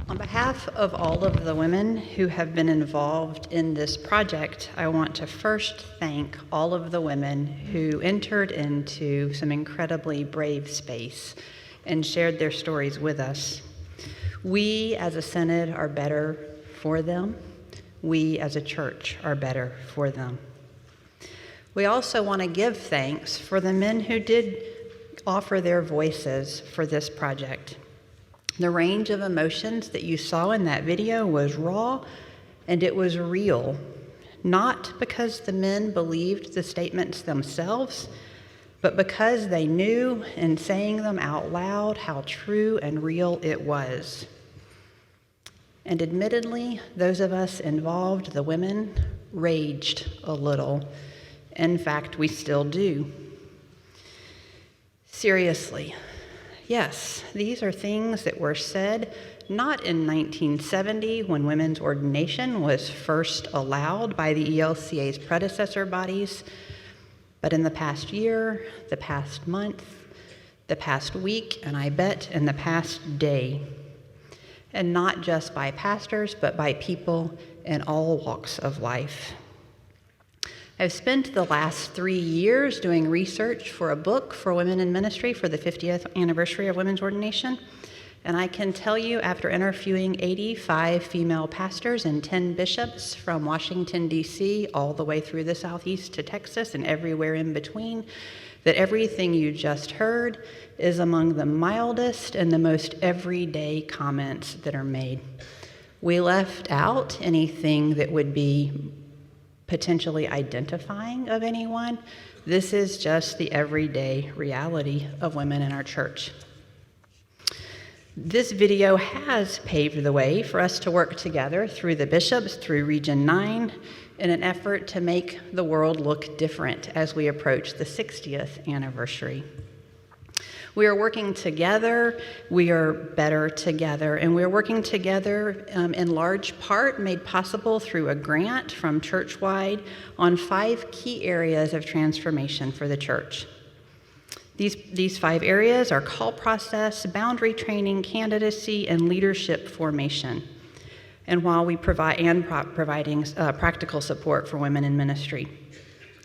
On behalf of all of the women who have been involved in this project, I want to first thank all of the women who entered into some incredibly brave space and shared their stories with us. We as a Synod are better for them. We as a church are better for them. We also want to give thanks for the men who did offer their voices for this project. The range of emotions that you saw in that video was raw and it was real, not because the men believed the statements themselves, but because they knew in saying them out loud how true and real it was. And admittedly, those of us involved, the women, raged a little. In fact, we still do. Seriously. Yes, these are things that were said not in 1970 when women's ordination was first allowed by the ELCA's predecessor bodies, but in the past year, the past month, the past week, and I bet in the past day. And not just by pastors, but by people in all walks of life. I've spent the last 3 years doing research for a book for women in ministry for the 50th anniversary of women's ordination. And I can tell you, after interviewing 85 female pastors and 10 bishops from Washington, D.C., all the way through the Southeast to Texas and everywhere in between, that everything you just heard is among the mildest and the most everyday comments that are made. We left out anything that would be potentially identifying of anyone. This is just the everyday reality of women in our church. This video has paved the way for us to work together through the bishops, through Region 9, in an effort to make the world look different as we approach the 60th anniversary. We are working together, we are better together, and we're working together in large part made possible through a grant from Churchwide on 5 key areas of transformation for the church. These 5 areas are call process, boundary training, candidacy, and leadership formation. And while we providing practical support for women in ministry.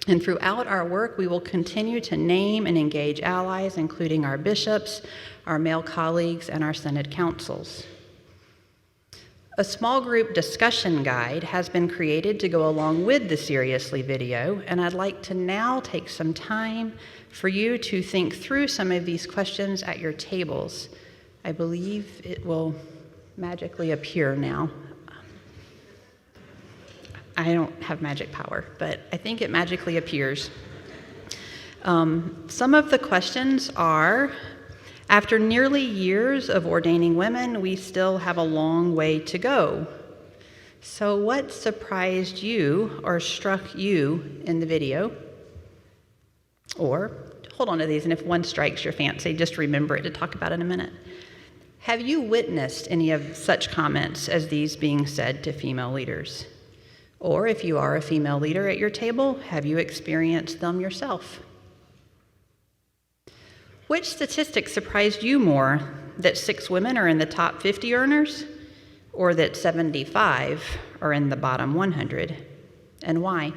And throughout our work, we will continue to name and engage allies, including our bishops, our male colleagues, and our Synod councils. A small group discussion guide has been created to go along with the Seriously video, and I'd like to now take some time for you to think through some of these questions at your tables. I believe it will magically appear now. I don't have magic power, but I think it magically appears. Some of the questions are, after nearly years of ordaining women, we still have a long way to go. So what surprised you or struck you in the video? Or, hold on to these, and if one strikes your fancy, just remember it to talk about in a minute. Have you witnessed any of such comments as these being said to female leaders? Or if you are a female leader at your table, have you experienced them yourself? Which statistic surprised you more, that 6 women are in the top 50 earners, or that 75 are in the bottom 100, and why?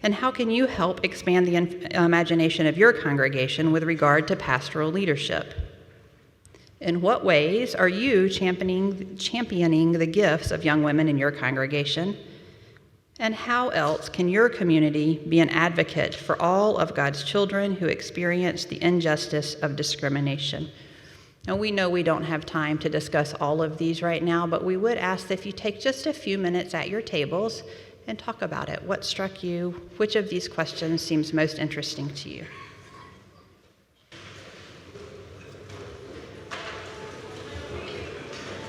And how can you help expand the imagination of your congregation with regard to pastoral leadership? In what ways are you championing the gifts of young women in your congregation? And how else can your community be an advocate for all of God's children who experience the injustice of discrimination? Now, we know we don't have time to discuss all of these right now, but we would ask that if you take just a few minutes at your tables and talk about it. What struck you? Which of these questions seems most interesting to you?